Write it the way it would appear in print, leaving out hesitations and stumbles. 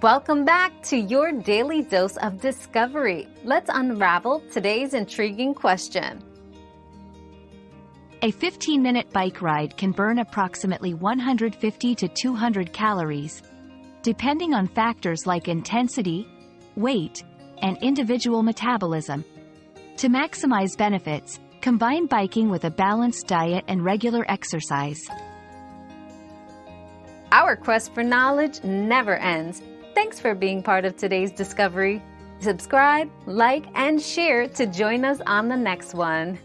Welcome back to your daily dose of discovery. Let's unravel today's intriguing question. A 15-minute bike ride can burn approximately 150 to 200 calories, depending on factors like intensity, weight, and individual metabolism. To maximize benefits, combine biking with a balanced diet and regular exercise. Our quest for knowledge never ends. Thanks for being part of today's discovery. Subscribe, like, and share to join us on the next one.